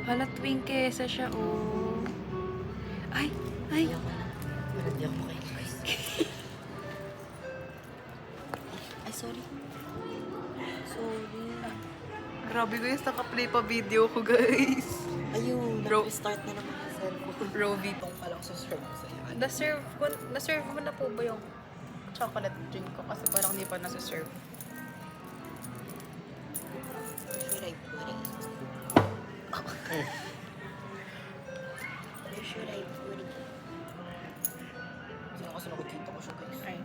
Hala, tuwing kesa siya, oh. Ay, ay. Parang di ako makailabas. Ay, sorry. Sorry. Grabe guys, naka-play pa video ko, guys. Ayun, Bro. nag-restart na naman yung cellphone. Rovi. Itong palang suserve ko sa'yo. Na-serve mo na po ba yung chocolate drink ko? Kasi parang hindi pa nasa-serve. Where should I put it? Where should I put it? Saan kasi nakikita ko siya, guys? Ay.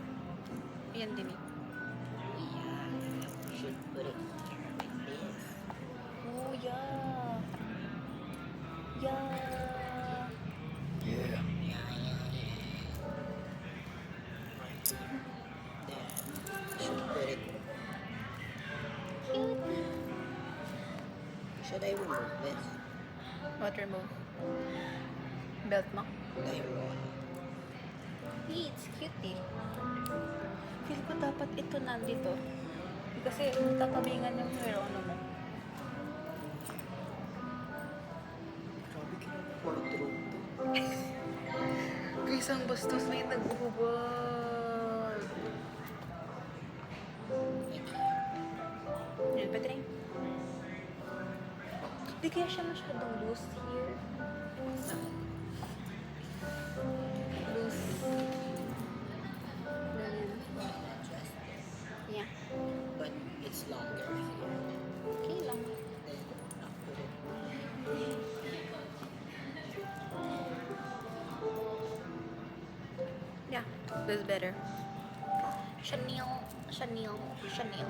Ayan din eh. Yeah, we should put it here like this. Oh, yeah. Yeah. Yeah. Yeah, yeah, yeah. There. We should put it. Should I remove this? What remove? Belt mo? Diamond. Hey, it's cute eh. Feel ko dapat ito nandito. Kasi tatabingan yung hair ano mo. Grabe ka ng wardrobe to. Guys, ang bastos na yung nag-uhubad. Yan, pwede rin. Hindi kaya siya masyadong loose here. Loose. Ganyan. Yeah. But it's longer here. Okay lang. Then, I'll put it. Yeah, that's better. Chanel, Chanel, Chanel.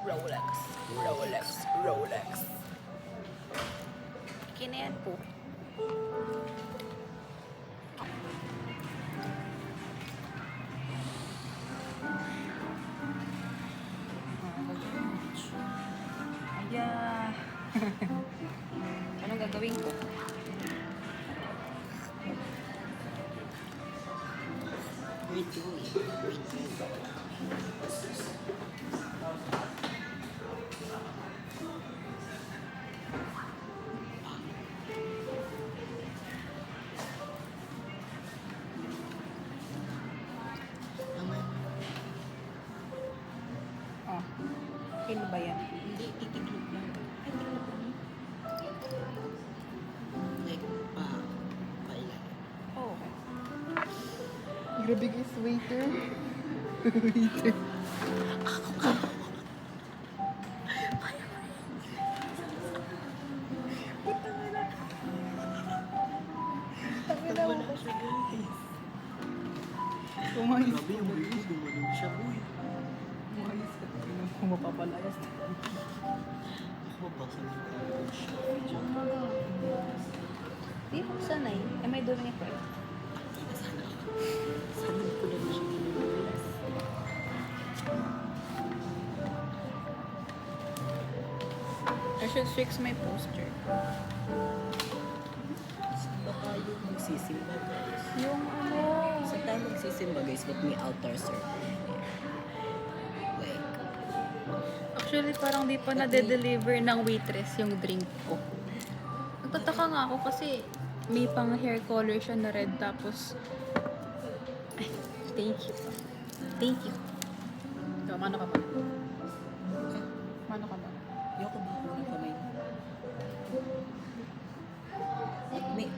Rolex, Rolex, Rolex. Kinayan po. Ayan. Anong gagawin ko? We're doing. Naman, Oh. Kilo ba yan? hindi, titiklop lang. Ay, kilo ba yan? Like, pailan. Oh, okay. Grabe guys, waiter. Waiter. Tama na siya, guys. Umayos. Grabe yung boy ko, gumanon siya, boy. Umayos ka. Tingnan ko mapapalayas. Ako mabasa ng tapos siya. Di ako sanay. Am I doing it right? Sana ko lang siya ginulis. I should fix my poster. Baka yung magsisimba, guys. Yung ano... Sa tayo magsisimba, guys, but may altar service. Like, Actually, parang di pa nade-deliver ng waitress yung drink ko. Nagtataka nga ako kasi may pang hair color siya na red tapos... Ay, thank you. Thank you. So, mano ka ba? Mano ka ba? ayoko ba ako ng kamay mo?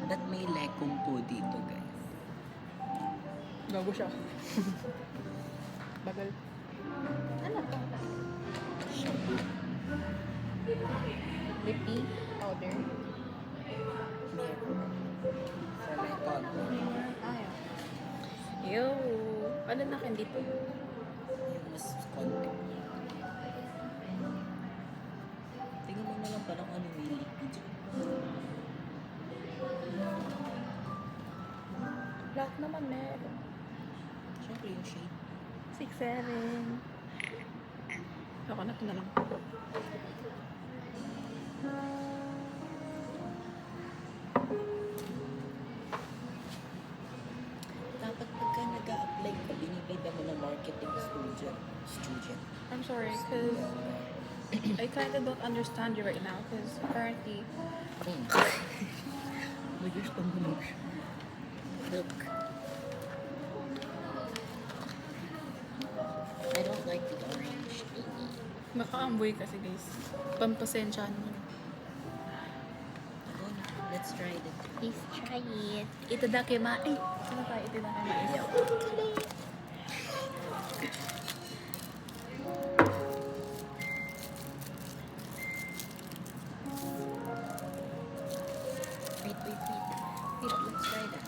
Ba't may lekong po dito, guys? Gago siya. Bagal. Ano to? Lippy powder. Meron. For my contour. Ayaw. Yo! Ano na akin dito? Yung mas konti. Tingnan mo na lang parang ano may liquid dyan. Lahat naman meron. Siyempre yung shade. 6-7. Ako na ito na lang. Dapat pagka nag-a-apply ka, binibida mo ng marketing student. I'm sorry, because I kind of don't understand you right now because apparently Pink. May gusto mo lang siya. Look. I don't like the orange thingy. makaamboy kasi guys. Pampasensyahan mo. Oh, let's try it. Please try it. Itadakimasu. Ay, sino tayo? Itadakimasu. Yeah. Wait. Wait, let's try that.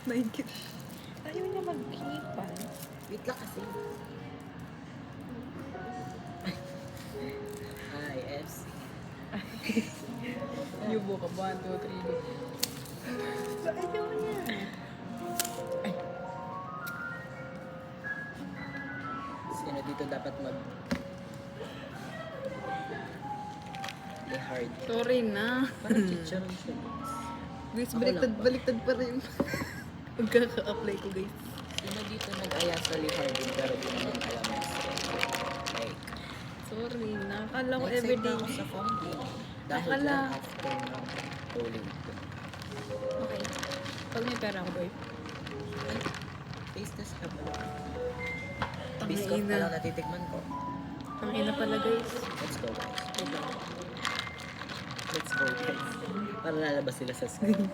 Naingit. Ayaw niya mag-ipan. Wait lang kasi. Hi, FC. Yubo ka. 1, 2, 3, go. Ayaw niya. Ay. Sino dito dapat mag... Play hard. Sorry na. Parang chicharon siya. Guys, Ako lang ba? baliktad pa rin. Pagkaka-apply ko guys. Sino dito nag-aya sa Lihardin pero di naman alam yung story? Like, Sorry na. Akala ko na-excite everyday. na ako sa fountain. Dahil Akala- lang after ng polling ko. Okay. Pag may pera ako, boy. Ay, taste test ka pala. Biscuit pa Tangina. lang natitikman ko. Ang ina pala guys. Let's go guys. Let's go guys. Para lalabas sila sa screen.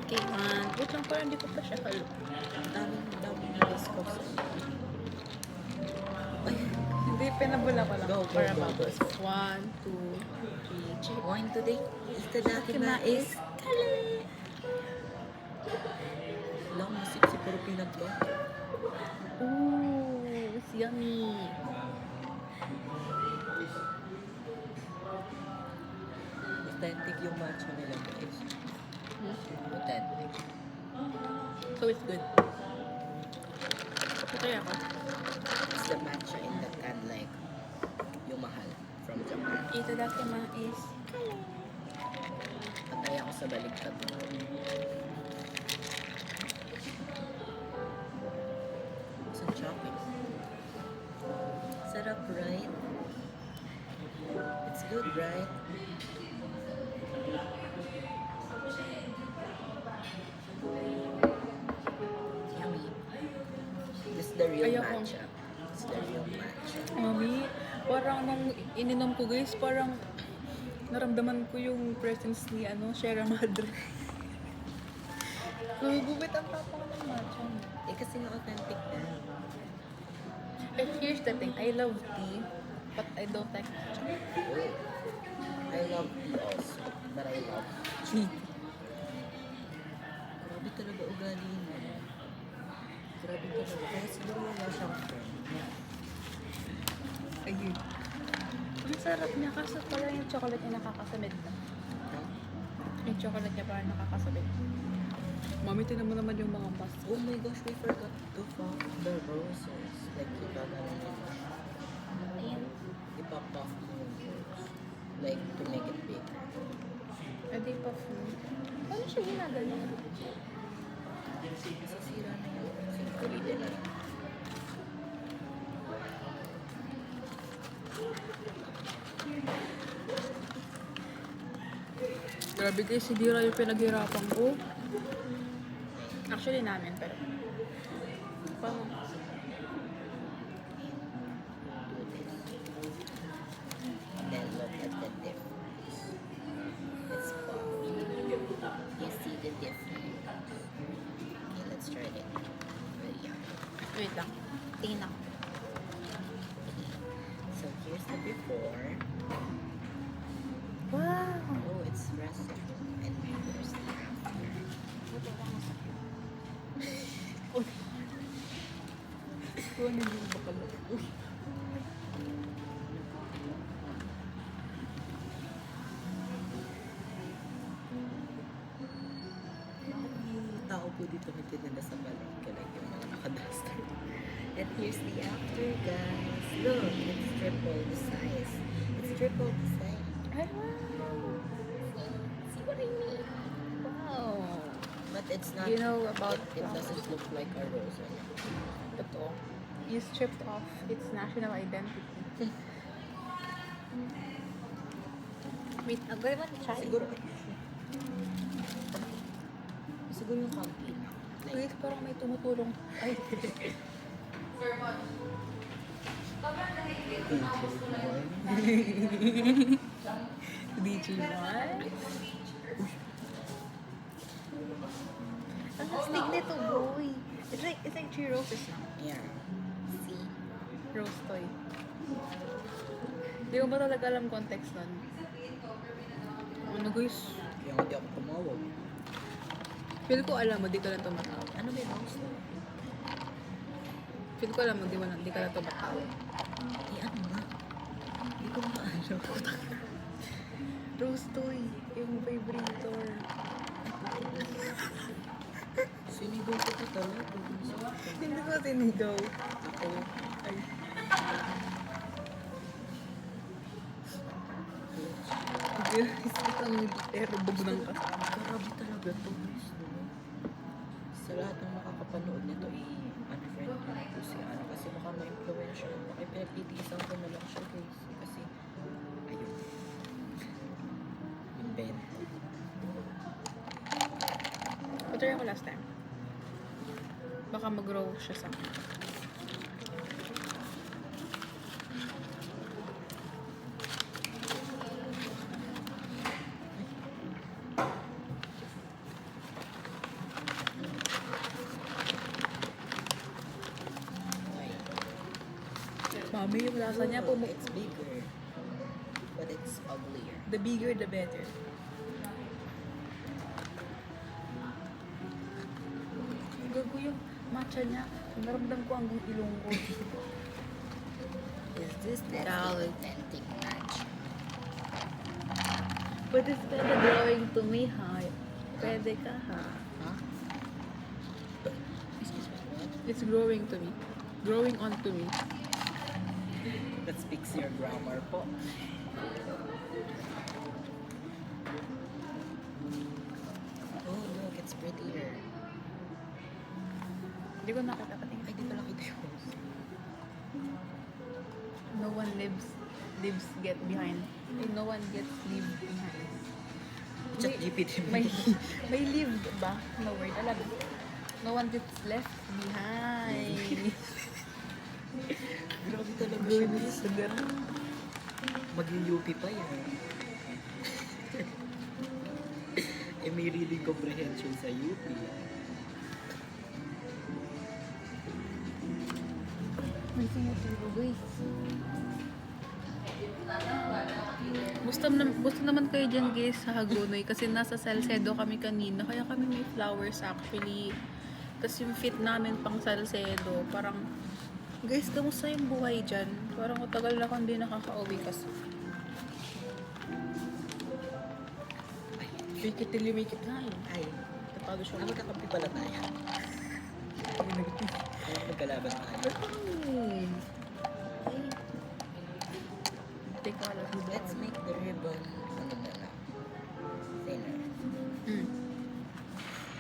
Okay, man. Wait lang, parang hindi ko pa siya halo. Ang daming na biscuit. Ay, Hindi, pinabula ko lang. Go, go, para go, mabos. go. 1, 2, 3, wine today. Itadakimasu. Lang, masip si puro peanut butter. Ooh, it's yummy. Authentic yung matcha nila guys. Authentic. So it's good. Okay ako. It's the matcha in the can like yung mahal from Japan. Itadakimasu. Patay ako sa baliktad. Sa chopping. Sarap, right? It's good, right? Yummy. This is the real Ayoko. matcha. It's the real matcha. Mami, parang nung ininom ko guys, parang naramdaman ko yung presence ni Sierra Madre. Gumit ang papa ko ng matcha. Eh kasi nga authentic na. And here's the thing, I love tea, but I don't like matcha. I love tea also, but I love tea. Grabe talaga ugali mo. Grabe talaga. Kaya siguro wala siyang friend. Ayun. Ang sarap niya kasi pala yung chocolate niya nakakasamid na. Yung chocolate niya parang nakakasamid. Mami, tinan mo naman yung mga mask. Oh my gosh, we forgot to pop the roses. Like, Ayan. ipapop mo yung rose. Like, to make it big. Adi pa food. Paano siya ginagawa? Masasira na yun. Ulitin na lang. Grabe guys, hindi raw yung pinaghirapan ko. Actually namin, pero... Paano? Then look at the difference. It's pop. You see the difference. Okay, let's try it. Well, yeah. Wait lang. Tingin ako. So here's the before. Wow! Oh, it's russet. And here's the after. Uy! Ano yung bakal? Uy! Tao po dito nagtitinda sa palengke like yung mga naka-duster. And here's the after, guys. Look, it's triple the size. It's triple the size. Ay, wow! See what I mean? Wow! But it's not. You know about It doesn't look like a rose. ito. You stripped off its national identity. Wait, agad ba try? Siguro, siguro yung campaign. Wait, parang may tumutulong. Ay. DJ1? Ang astig nito, boy. It's like 3 roses now. Yeah. See? Rose toy. Hindi ko ba talaga alam context nun? Ano guys? Kaya nga di ako tumawag. Feel ko alam mo, di ka lang tumatawag. Ano ba yung house na? Feel ko alam mo, di ka lang tumatawag. Eh, ano nga? Hindi ko maalam. Rose toy. Yung vibrator. Sinigaw ko ito talaga. Hindi ko tinigaw. Ako, Ay. Isang pero bugnan ka. grabe talaga to, guys. No? Sa lahat ng makakapanood nito, unfriend ko na po si Ana kasi baka ma-influensya. Baka pinagtitiisan ko na lang siya, guys. Kasi, ayun. Invento. Patry ako last time. Baka mag-grow siya sa akin. Mami, yung lasa niya po. It's bigger. But it's uglier. The bigger, the better. Gago yung matcha niya. Naramdam ko hanggang ilong ko. Is this the Solid. authentic match? But it's kinda growing to me, ha? Pwede ka, ha? Huh? Excuse me, what? It's growing to me. Growing onto me. That speaks your grammar po. Oh, look, it's prettier. Hindi ko nakita patingin. Ay, di pala kita yung No one lives get behind. Eh, no one gets leave behind. Chat GPT mo. May leave ba? No word. Alam mo. No one gets left behind. Grabe talaga siya. Goodness, ganun. Mag-UP pa yan. Eh, may reading comprehension sa UP. May sinuturo, guys. Gusto naman kayo dyan, guys, sa Hagonoy. Kasi nasa Salcedo kami kanina. Kaya kami may flowers, actually. Tapos yung fit namin pang Salcedo. Parang, guys, kamusta yung buhay dyan? Parang matagal na akong hindi nakaka-uwi kasi. Ay, Fake it till you make it nga yun. ay. Tapado siya. Magkakampi pala tayo. Ay, magkalaban tayo. Ay. Teka lang. Let's make the ribbon, ano na lang, thinner. Mm.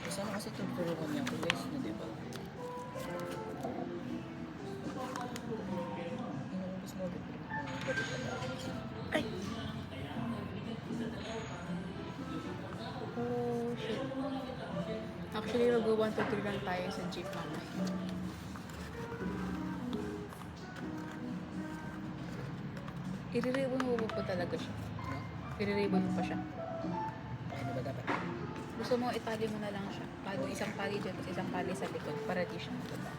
Gusto na kasi tuturuan niya ko, guys, na diba? Inubos mo ulit. Ay! Oh, shit. Actually, mag-go 1 to 3 lang tayo sa jeep mamaya. I-ribbon mo pa talaga siya. No? I-ribbon mo pa siya. Ano ba dapat? Gusto mo, itali mo na lang siya. Bago isang tali dyan, tapos isang tali sa likod para di siya mataba.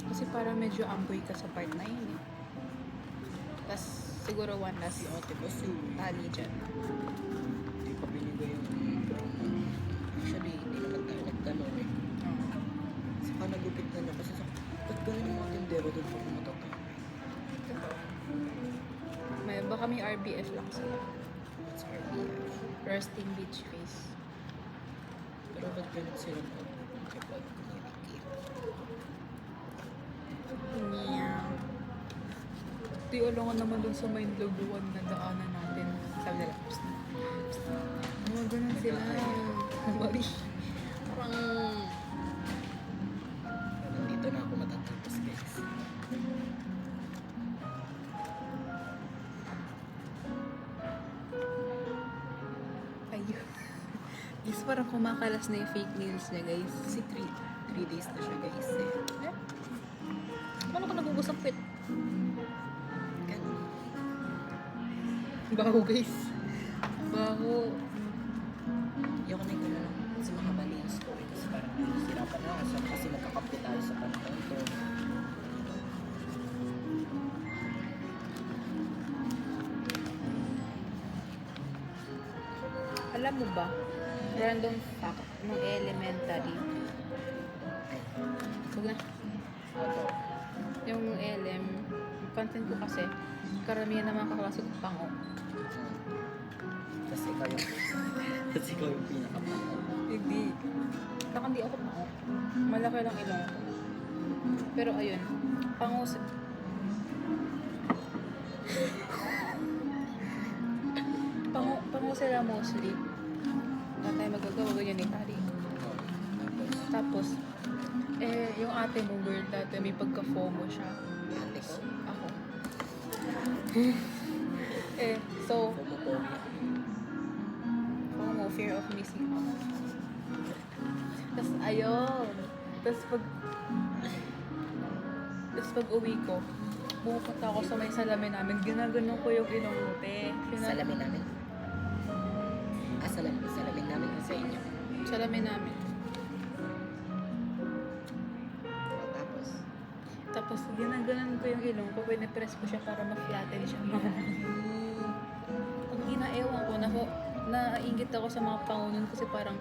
Kasi parang medyo amboy ka sa part na yun eh. Tapos siguro one last Si ate ko, si tali dyan. hindi pa binigay yung actually, hindi naman tayo nagtanong eh. Saka nagupit na niya kasi sa ba't gano'n yung mga tindero doon pa kumatata? May, baka may RBF lang sila. What's RBF? Resting beach face. Pero ba't ganun sila mag-communicate? Meow. Di alangan naman dun sa Mind Laguan na daanan natin. Sabi nila, psst, psst. Mga ganun sila. Mali. Parang, Guys, parang kumakalas na yung fake nails niya, guys. Kasi 3 days na siya guys eh. Paano ka nabubos ang pit? Ganun. Baho, guys. Baho. Ayoko na ito na lang sa mga malinis ko eh. Kasi parang nahihirapan na ako kasi magkakampi tayo sa panahon to. Alam mo ba, random fact, nung elementary, huwag na, Ano? yung LM, content ko kasi, karamihan ng mga kaklase ko pango. Kasi ikaw yung kasi ikaw yung pinakapangalan. Hindi. Baka hindi ako pango. Malaki lang ilong ko. Pero ayun, pango sa... pango sila mostly. Wala tayo magagawa, ganyan ni Tari. Tapos, yung ate mo girl dati, may pagka-FOMO siya. Ate ko? Ako. So, Homophobia. FOMO, fear of missing out. Tapos, ayun. Tapos pag uwi ko, pumupunta ako sa may salamin namin, ginaganon ko yung ilongute. Salamin namin. Salamin namin sa inyo. Salamin namin. Tapos, Tapos, ginaganon ko yung ilong ko, pinipress ko siya para ma-flatten siya. Ang ginaewan ko, nainggit ako sa mga pangunan kasi parang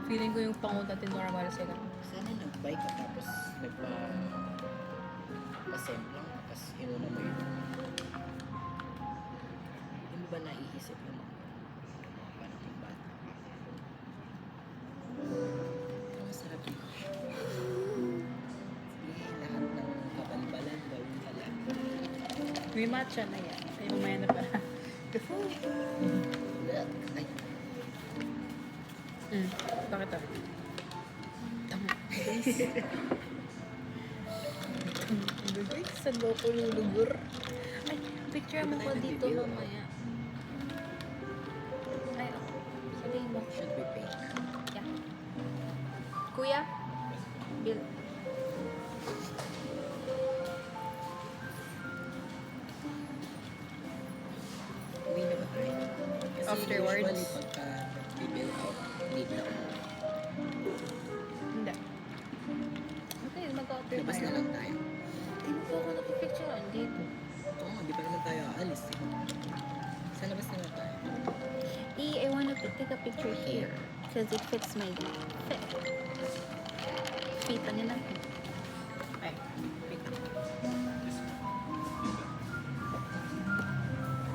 feeling ko yung pangun natin normal sila. sana nag-buy ka tapos nagpa-send lang tapos inuna mo yun. Hindi ba naiisip mo mga parang yung bata? Ang masarap yun. Sige, lahat ng kabalbalan gawin ka lang. May matcha na yan. Ay, mamaya na pala. Ay, Bakit ah? Guys, sa loko lulugur. Ay, picture mo ko dito mamaya. Ay, ako. Sabihin mo. should be pink. Yeah. Kuya? Bill. Uwi na ba tayo? Kasi Afterwards? usually pagka nag-bill out, dito na ako. Hindi. Okay, mag-outer Labas na lang tayo. Hindi mo po ako napipicturean dito. Oo, di pa naman tayo aalis eh. Sa labas na lang tayo. I wanna take a picture here. Because it fits my fit. Fit niya na. Ay, wait.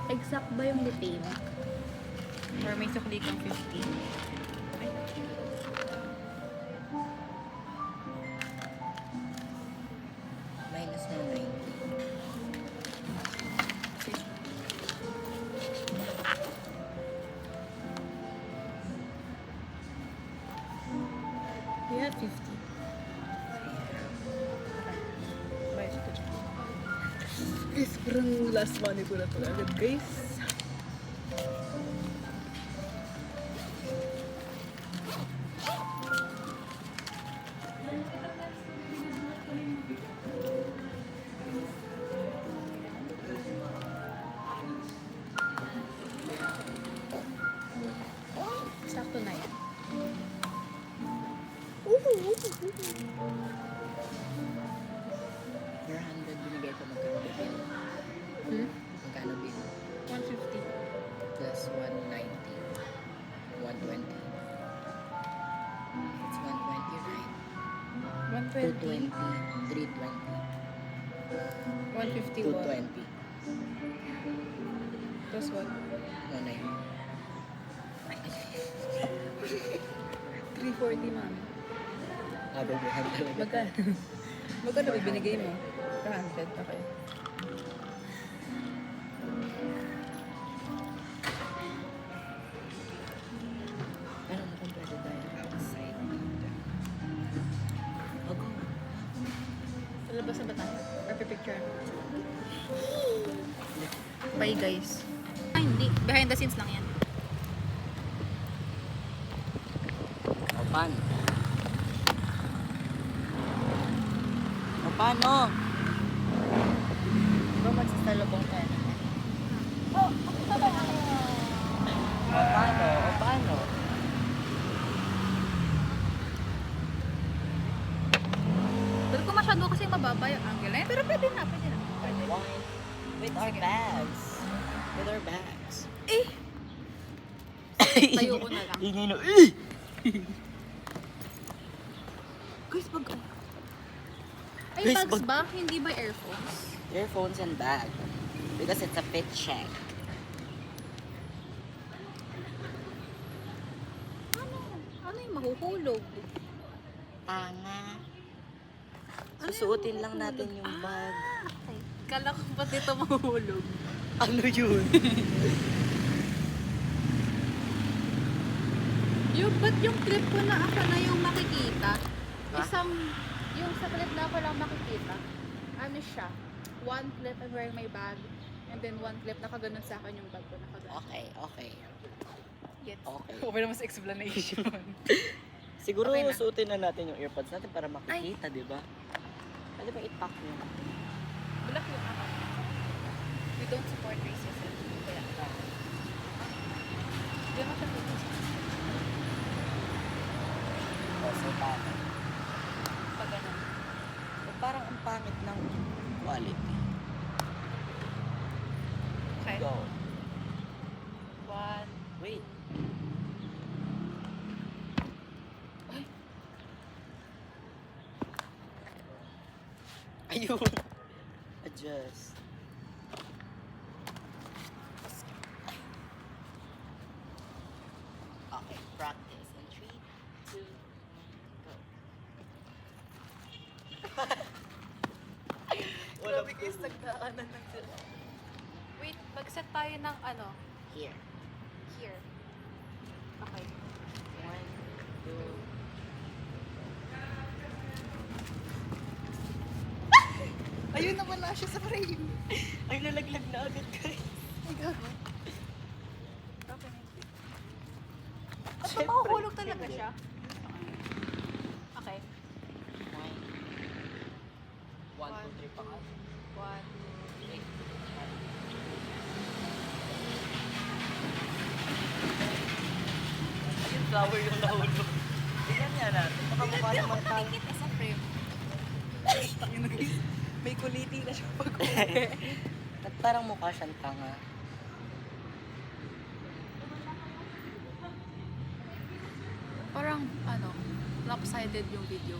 Exact ba yung lipay mo? Or may sukli kang 15? Ay. Minus na 90. We have 50. Bayad ko dyan. Guys, parang last money ko na ito agad, guys. Sakto na yan. 400 binigay ko magkano ba bill? Magkano bill? 150. Plus 190. 120. It's 120, right? 120. 220. 320. 150 what? 220. Plus what? 190. 340, mami. Ababuhan talaga. Magkano? Magkano ba binigay mo? 400, okay. Ano na kung pwede tayo outside dito? Ako. Sa labas na ba tayo? Or picture? Bye guys. Ay, hindi. Behind the scenes lang yan. Paano? O paano? Ba magsasalubong tayo naman? O paano? O paano? Pero kung masyado kasi mababa yung angle na yun, pero pwede na, pwede na. Pwede. Why? With our Sige. bags. With our bags. Eh! Tayo ko na lang. Ingay no. Guys, bag. Ay, Guys, bags bag- ba? Hindi ba earphones? Earphones and bag. Because it's a fit check. Ano yung mahuhulog? Tanga. Susuotin lang natin yung bag. Okay. Kala ko ba dito mahuhulog? Ano yun? Ba't yung clip ko na ako na yung makikita? Ha? Yung sa clip na ako lang makikita, ano siya? One clip I'm wearing my bag, and then one clip nakaganon sa akin yung bag ko, nakaganon. Okay, okay. Gets? Okay. Okay naman sa explanation. Siguro Okay na. suotin na natin yung earpods natin para makikita, di ba? Pwede ba i-pack nyo? Black yung ako. We don't support racism. Kaya, hindi naman siya focus. O, so paano? Pag ganun. O, parang ang pangit ng quality. Okay. Go. One. Wait. Ay. Ayun. Adjust. Okay, practice. In 3, 2, 1, go. Wala guys, nagdaanan ng sila. Wait, mag-set tayo ng ano? Here. Here. Okay. 1, 2. Ayun na wala siya sa frame. Ay, nalaglag na agad, guys. Ay, gago. Okay. Ba't Siyempre, mahuhulog talaga hindi. siya? Okay. 1, 2, 3 pa nga. One. Ayun, flower yung nahulog. Tingnan niya natin. Baka mukha Hindi ako naman tayo. nakikita sa frame. May kuliti na siya pag At parang mukha siyang tanga. Parang, ano, lopsided yung video.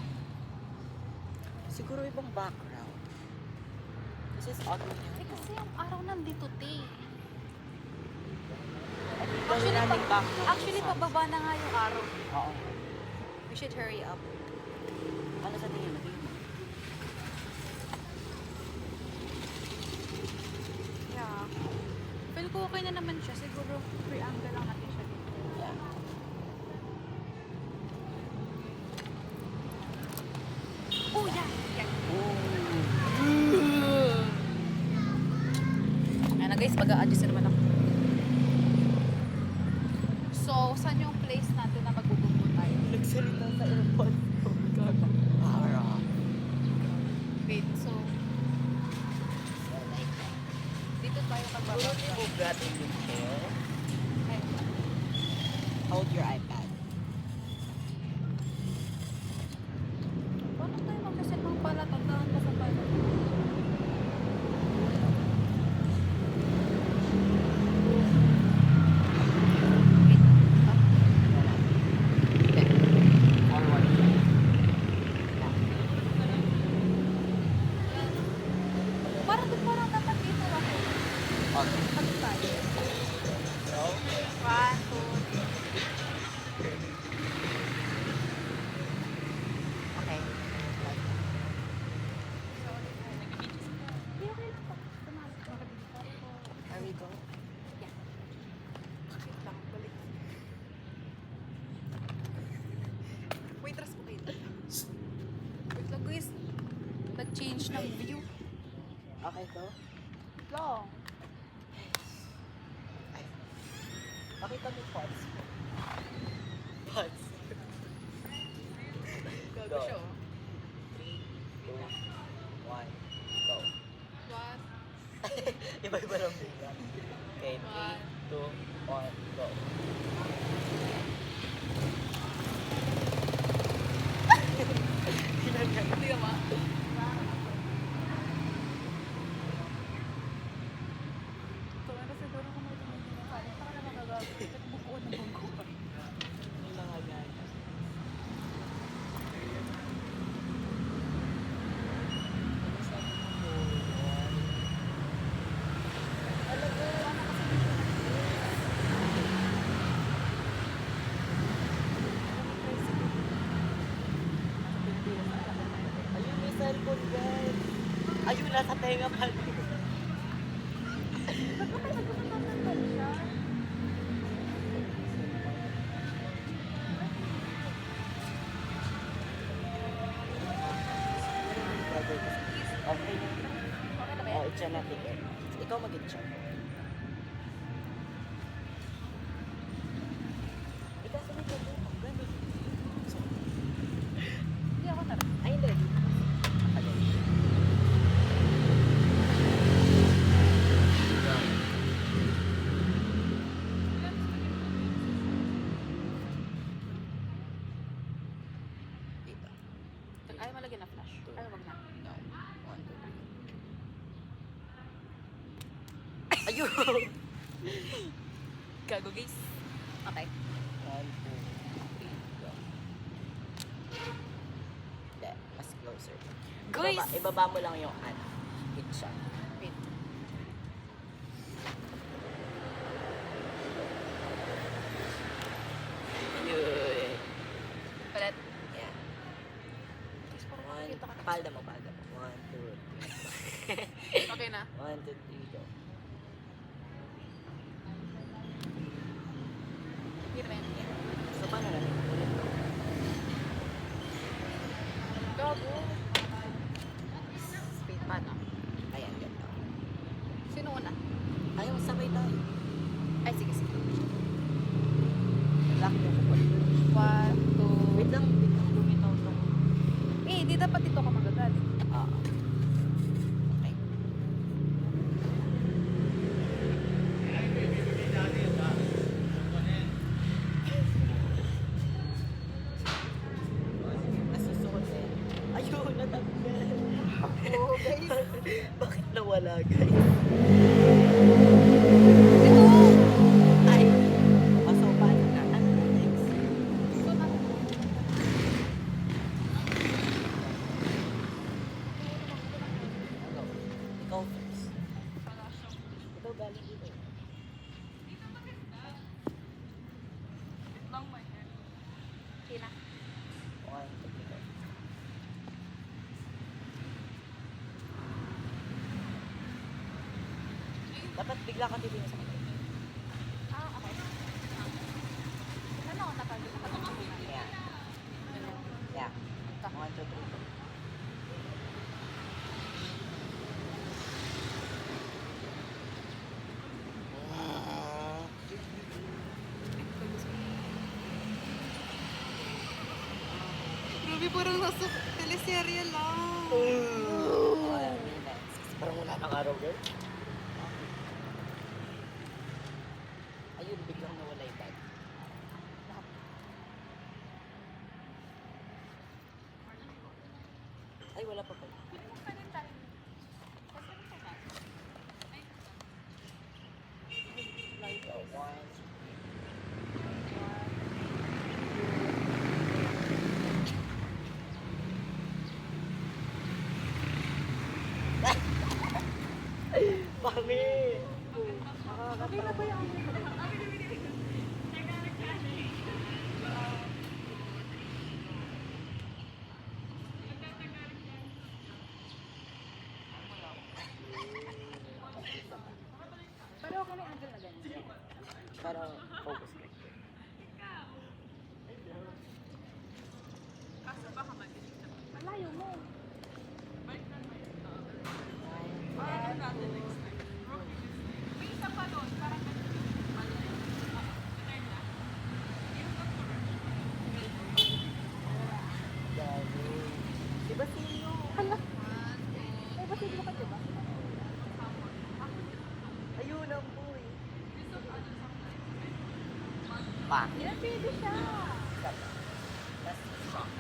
Siguro ibang background. This is auto niya. Eh, kasi yung araw nandito, te. Actually, namin background. Actually, pababa na nga yung araw. Oo. We should hurry up. Ano sa tingin mo? Yeah. Feel ko okay na naman siya. Siguro, pre-angle lang natin siya dito. Yeah. Oh, yeah. Yeah. Ooh. Ayan na guys, mag-a-adjust na naman ako. So, saan yung place natin na magbubunggo tayo? Nagsalita sa airpod. Oh my God. Para. Wait, so, So like that. dito tayo Will magbabasa. you move that in your chair? Ay, Hold your iPad. paano tayo mag-set ng pala? Tandaan ka sa pala. Wait, ah, Forward. parang dapat dito ako. Okay. Pag tayo. So, 1, 2, 3. okay. Hindi, okay lang po. Makabili pa ako. There we go. Yeah. Wait lang, balik. Waitress mo kayo. Wait lang guys. Nag-change ng view. Okay, go. Long. Ay. Pakita mo pods. Pods. Bago Go. siya, oh. 3, 2, 1, go. What? Iba-iba lang bigla. Okay, 3, 2, 1, go. Hindi ka ba? Ito na siguro kung may tumigil ng kanin. Saka na magagawin. Bukuan ng bangkuan. Ano lang agad. Ayun, may cellphone, guys. Ayun, nasa tenga pa rin. Okay. Oh, itcha na ticket. Ikaw mag-itcha. Ikaw sa mga po. Ang galing. So, Hindi ako tara. ay, hindi. Nakagaling. Dito. Ayaw malagyan na flash. Two. Ayaw wag na. No. 1, 2, 3. Ayun! Gago guys. Okay. 1, 2, 3, go. Hindi, mas closer. Guys! Ibaba mo lang yung ano. Hit siya. Wait. Yun. Ulit. Yeah. Guys, parang One, nakikita ka na. palda mo, palda mo. 1, 2, 3. Okay na. 1, 2, 3, go. Hindi naman. So, paano natin? Ulit mo. Gago. Speed paano? Ayan, ganito. Sino una? Ayaw, sabay tayo. Ay, sige, sige. Lock mo ko. 1, 2. Wait lang, lumitaw tong... Eh, di dapat dito ka magagalit. Ah. Okay. Nasusuot na yan. Ayun, natanggal. Oo, guys. Bakit nawala, guys? Ito! Ay, masopan na. Ano na next? So, na. Ano? Ikaw first. Ikaw galing dito. Okay na. 1, 2, 3, go. Dapat bigla ka titingin sa kanila. Ah, okay. Ano ako nakagod? Yeah. Yeah. 1, 2, 3, go. Grabe, parang nasa teleserye lang. Wala minutes. Kasi parang wala nang araw, girl. Ayun, biglang nawala yung bag. Ay, wala pa pala. Go, 1, Mami! Okay na ba yan? Pero okay na yung angle na ganyan. Parang focus ka. Malayo mo. Gabi. Naka-video ka, diba? Ayun ang boy. Pa. Ilan pwede siya? That's strong.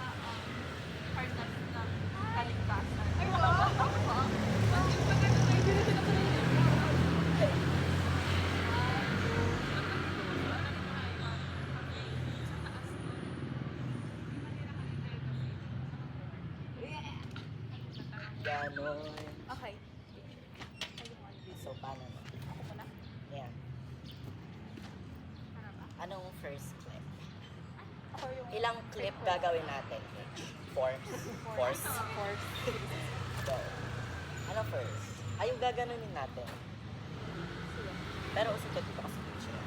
Ay, wow! Ganon. Okay. So, paano na? Ako muna. Yeah. Anong first clip? Ako yung... Ilang clip gagawin natin? Force. Force. Force. Go. Ano first? Ay, yung gaganunin natin. Pero usitot dito kasi picture.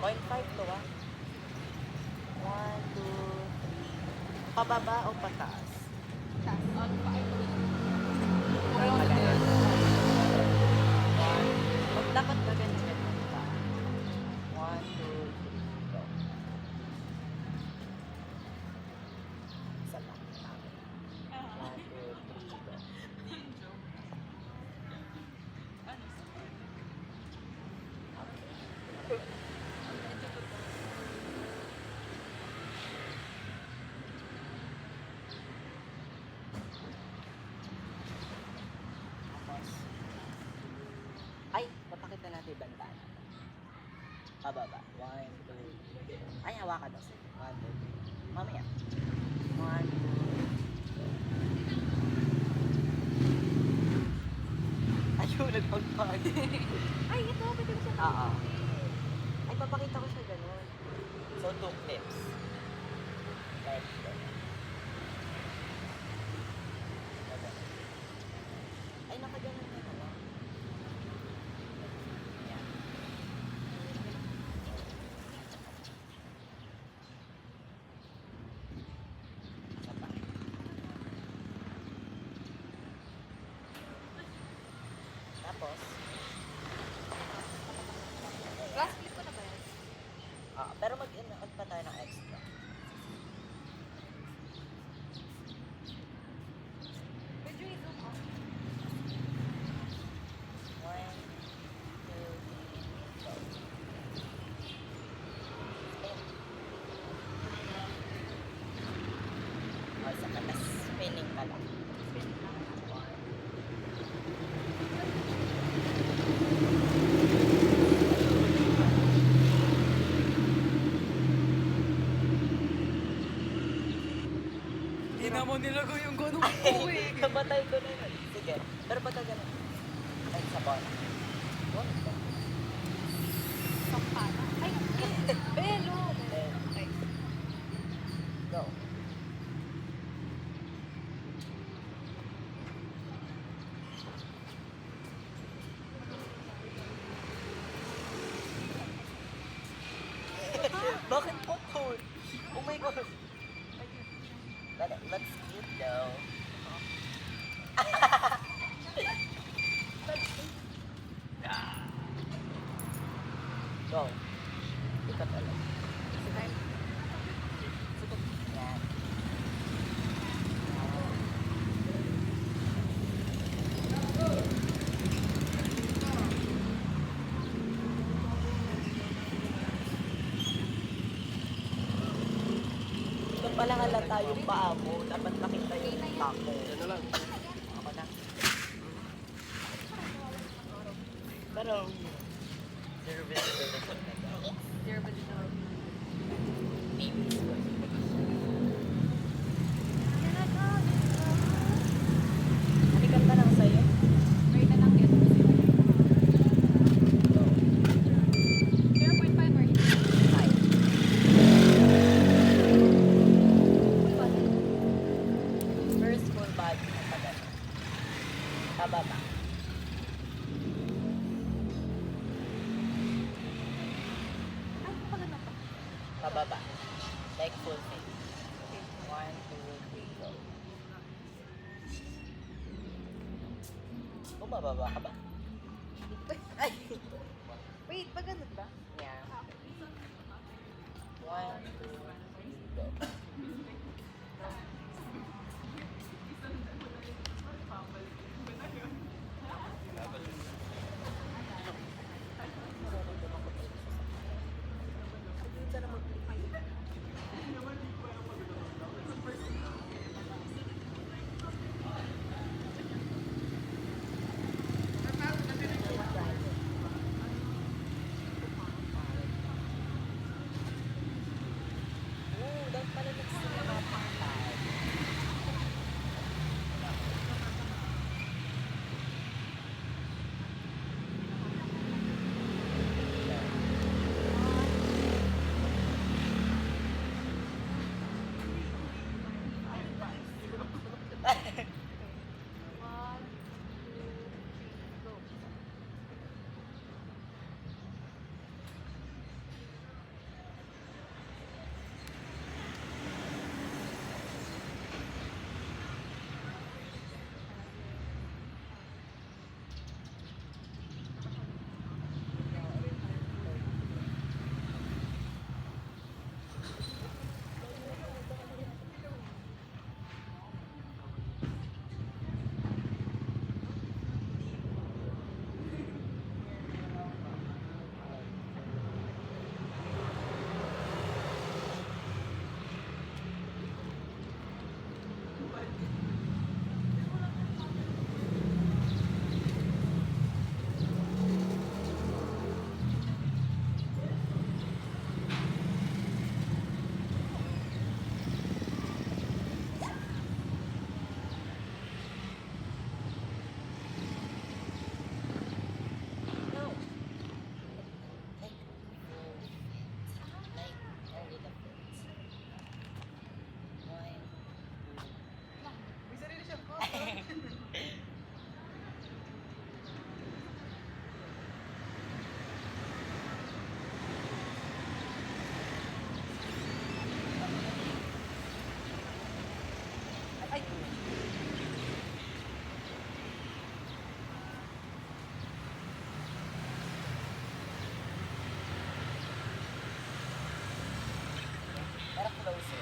0.5 to ah. 1, 2, 3. Pababa o pataas? Taas. On 5. Pag dapat gaganyan ka. 1, 2, 3, go. Isa pa. 1, 2, 3, go. Tapos, ay, papakita natin yung bantana. Pababa. 1, 2, ay, hawakan daw. 1, 2, 3. Mamaya. 1, 2. Ayun, nagpagpag. Ay, ito. Pwede ko siya. Oo. Ay, papakita ko siya ganun. So, 2 clips. Like, ganun. Ganun. Ay, nakaganon na naman. Yan. Isa pa. Tapos, Last clip ko na ba yan? pero mag-on pa tayo ng extra. Medyo i-zoom out. 1, 2, 3, go. Spin. Isa ka, tas spinning ka lang. Spin lang. 1. Hindi naman nilagay yung ganun Kabatay ko na yun. Sige. Pero pagka ganun. Ay, sa bola. One, go. Sampana. Ay, belo. Then, Okay. go. Bakit po cool? Oh my God. But it looks cute though. Go. Ikot ulit. Sikot. Yan. Ito pala halata yung paa mo. Dapat makita yung tako. Ano lang? Ako na. Pero, zero visibility na daw. Zero ba dito? Babies. Halikan pa lang sa'yo. Right na lang yan. Go. 0.5 or Five. First full body na pagano. Pababa. Ay, pagano pa. Pababa. Like full face. 1, 2, 3, go. Bumababa ka ba? Ay! Wait, pagano ba? Yeah. 1, 2, 3, go. Ay, pero closer.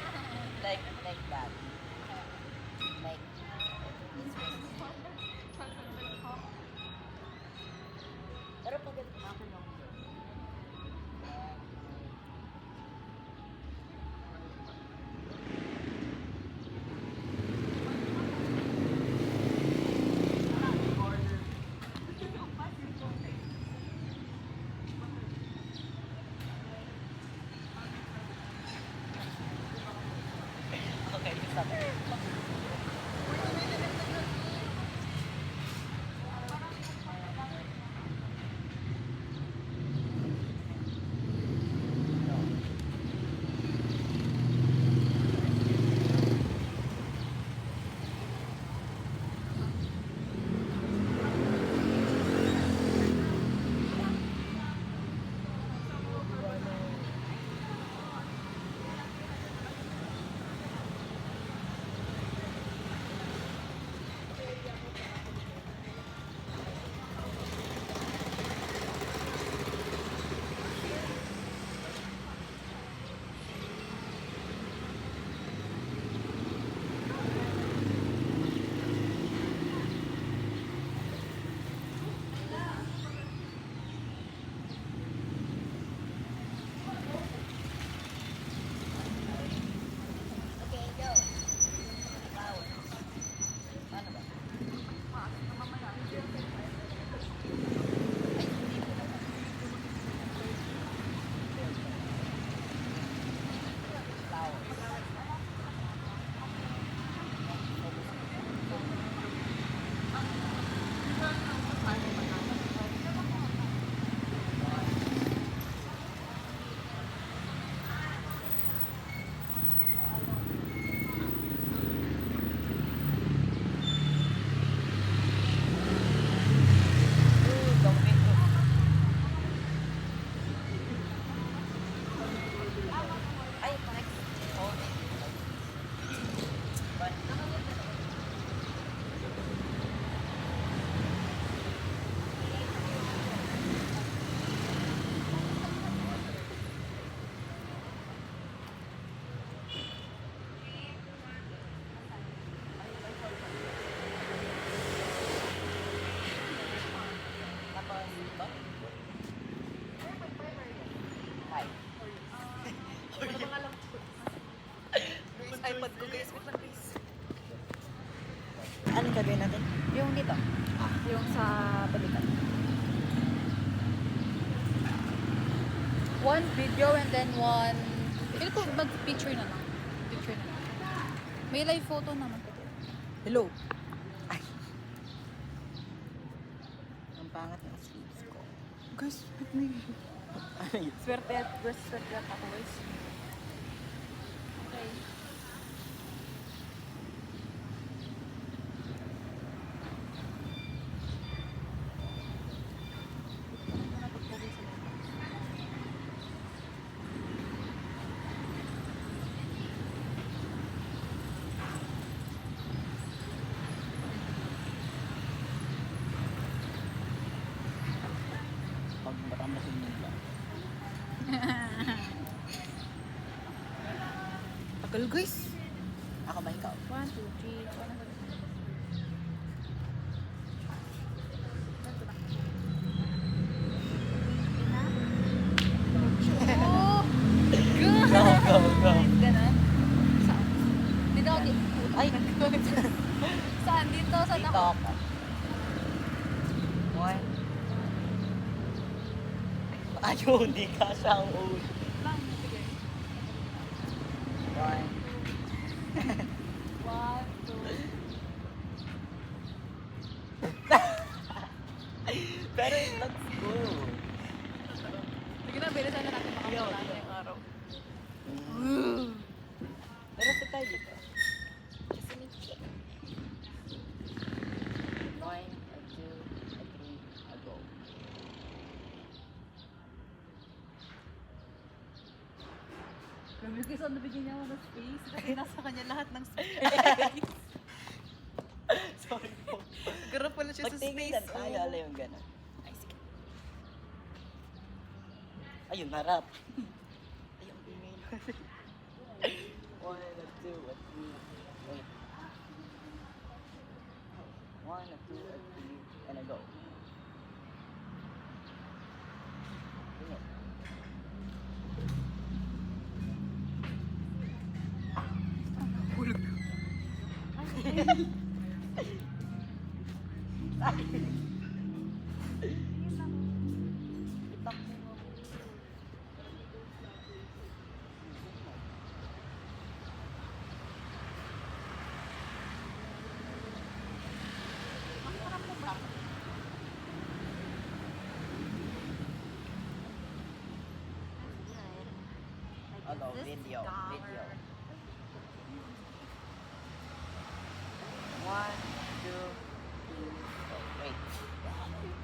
Like that. Like this one. Pero pag ako lang yun. Okay, stop. Okay, go. Flowers. Ano ba? Ay, hindi ko na. Flowers. Ay, next. Hold it. But, tapos, ito. Hi. Guys, iPad ko guys. Wait lang guys. Anong gagawin natin? Yung dito. Yung sa balikan. One video and then one... Pili ko mag-picture na lang. Picture na lang. May live photo naman ko. Hello. Ay. Ang pangat ng sleeves ko. Guys, wait me. Ano yun? Swerte at ako guys. Okay. Pag matamasin mo lang. Tagal guys. Ako ba ikaw? 1, 2, 3. Oh! Good! Go. Ganun. Saan? Dito ako dito. Ay, Saan? Dito? Saan dito ako? ako. One. Ayun, di ka siya ang ulo. Lang, sige. One. 1, 2. Pero let's go. Sige na, bilisan na natin makapunta na yung araw. Pero sa tayo dito. Kasi may check. Guys, nabigyan niya ako ng space kasi nasa kanya lahat ng space. Sorry po. Garap pala siya sa Magtingin space. na tayo, alam yung gano'n. Ay, sige. Ayun, harap. Ayun, ingay na. 1 and 2 and 3. Wait. 1 and 2 and 3 and a go. Tingin. Hulog. Itak mo mo. Ano, video. 1, 2, 3, wait.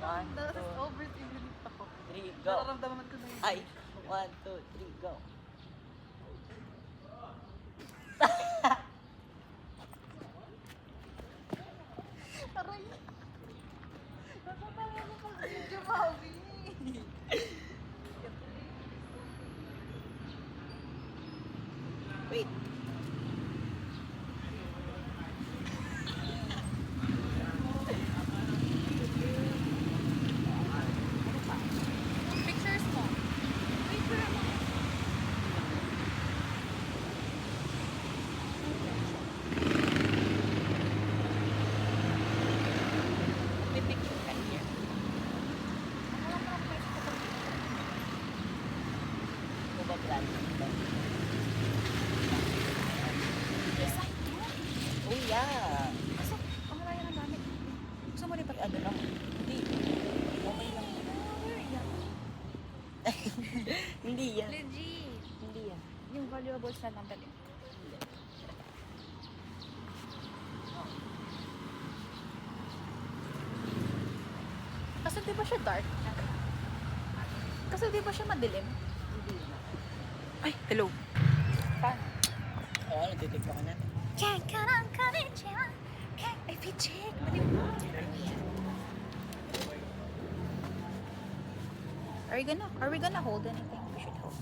1, 2, Overstimulate ako. 3, go. Nararamdaman ko na yun. Ay, 1, 2, 3, go. Aray. Nakatawa ko pag medyo mahawi. Wait. Pictures mo. Picture mo. May picture ka here. Bubablan. Yes, I do. Oh, yeah. Kaso, ang maraya ng gamit. Gusto mo rin Ano lang? Hindi. Okay lang. Hindi yan. Legit. Hindi yan. Yung valuables na lang dali. Kasi di ba siya dark? Kasi di ba siya madilim? Hindi na. Ay, hello. Paano? Oo, nagtitikpa ka natin. Ay, pichik. Are we gonna hold anything? We should hold.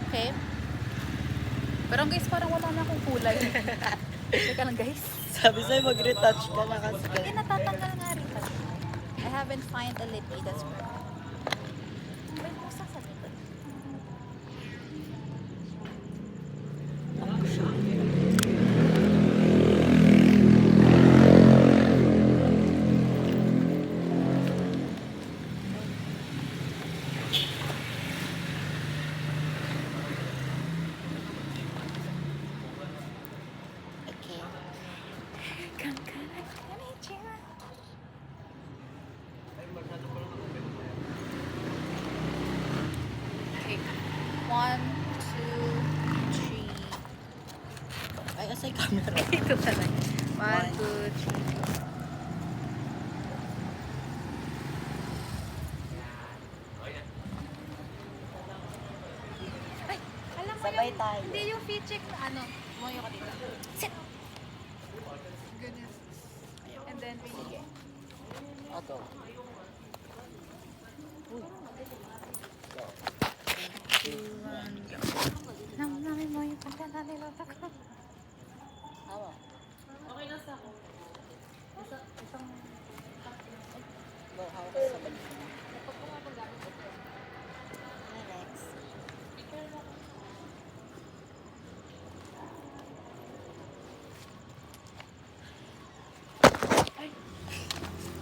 Okay. Pero guys, parang wala na akong kulay. Teka lang guys. Sabi sa'yo, mag-retouch ka na kasi. Hindi natatanggal nga rin. I haven't find a lippy that's perfect. May pusa sa likod. Okay. Okay. 1, 2, 3. Ay, asay camera. Ito talaga. 1, 2, 3. Ay, alam mo Sabay yung, tayo. hindi yung feet check na ano. Muyo ka dito. Sit! Ganyan. And then, sige. Auto. Uy. Go. 2, 1, go. Namnamin mo yung pagkakalilota ko. Tama. Okay na sa ako. Isang Go, hawak ka sa balik. Relax.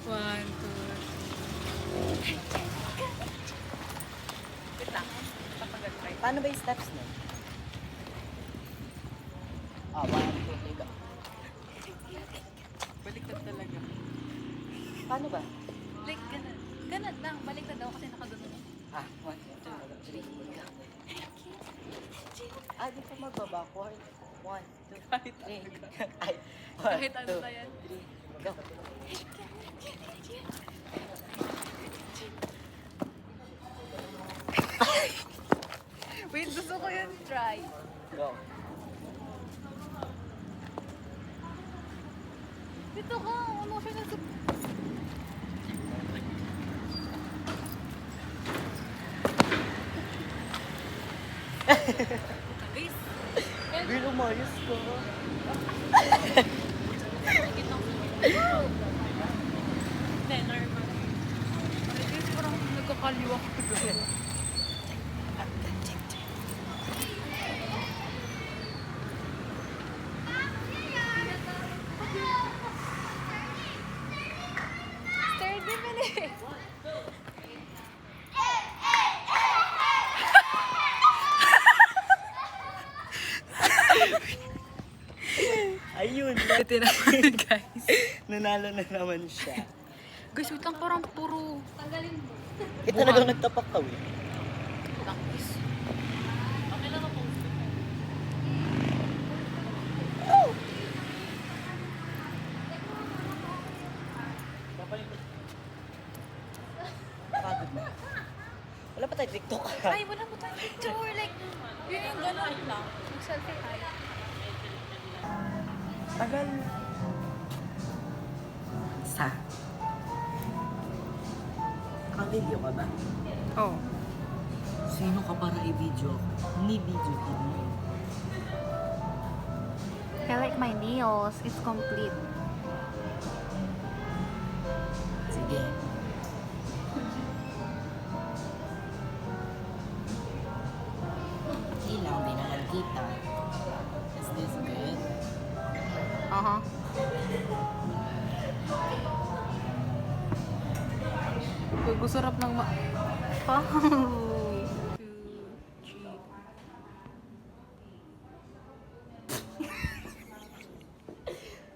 One, two. Wait lang. Tapagal tayo. Paano ba yung steps nun? Ah, 1, 2, 3, go. Baliktad talaga. Paano ba? Like, ganun. Ganun lang. Baliktad daw kasi nakagano. Ah, 1, 2, 3, go. Ah, di pa mag-backward. 1, 2, Kahit 3. ano. Ay, 1, Kahit ano 2, na yan. 3, Go. Wait, gusto ko yun try. Go. Dito ka, ano siya na sa... Girl, umayos ka. Hindi, normal. Ay, guys, parang nagkakaliwa ko. Thirty minutes. Ayun. Ito naman, guys. Nanalo na naman siya. Guys, wait lang, parang puro... Talagang nagtapak ka, eh. Langis. Pagod na. Wala pa tayo TikTok. Ay, wala po tayong picture. Like, yun yung gano'n lang. Mag-selfie tayo. Tagal. Sa? Naka-video ka ba? Oh. Sino ka para i-video? Ni video ka mo. I like my nails. It's complete. Sige. Ilaw, di naman kita. Is this good? Uh-huh. Sarap ng ma... Oh. 2, 3.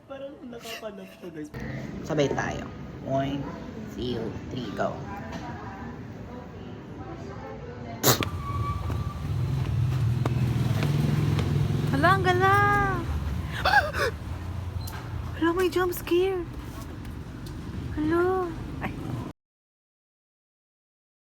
Parang nakakalap to, guys. Sabay tayo. 1, 2, 3, go. Hala, ang gala! Hala, may jump scare! Hala!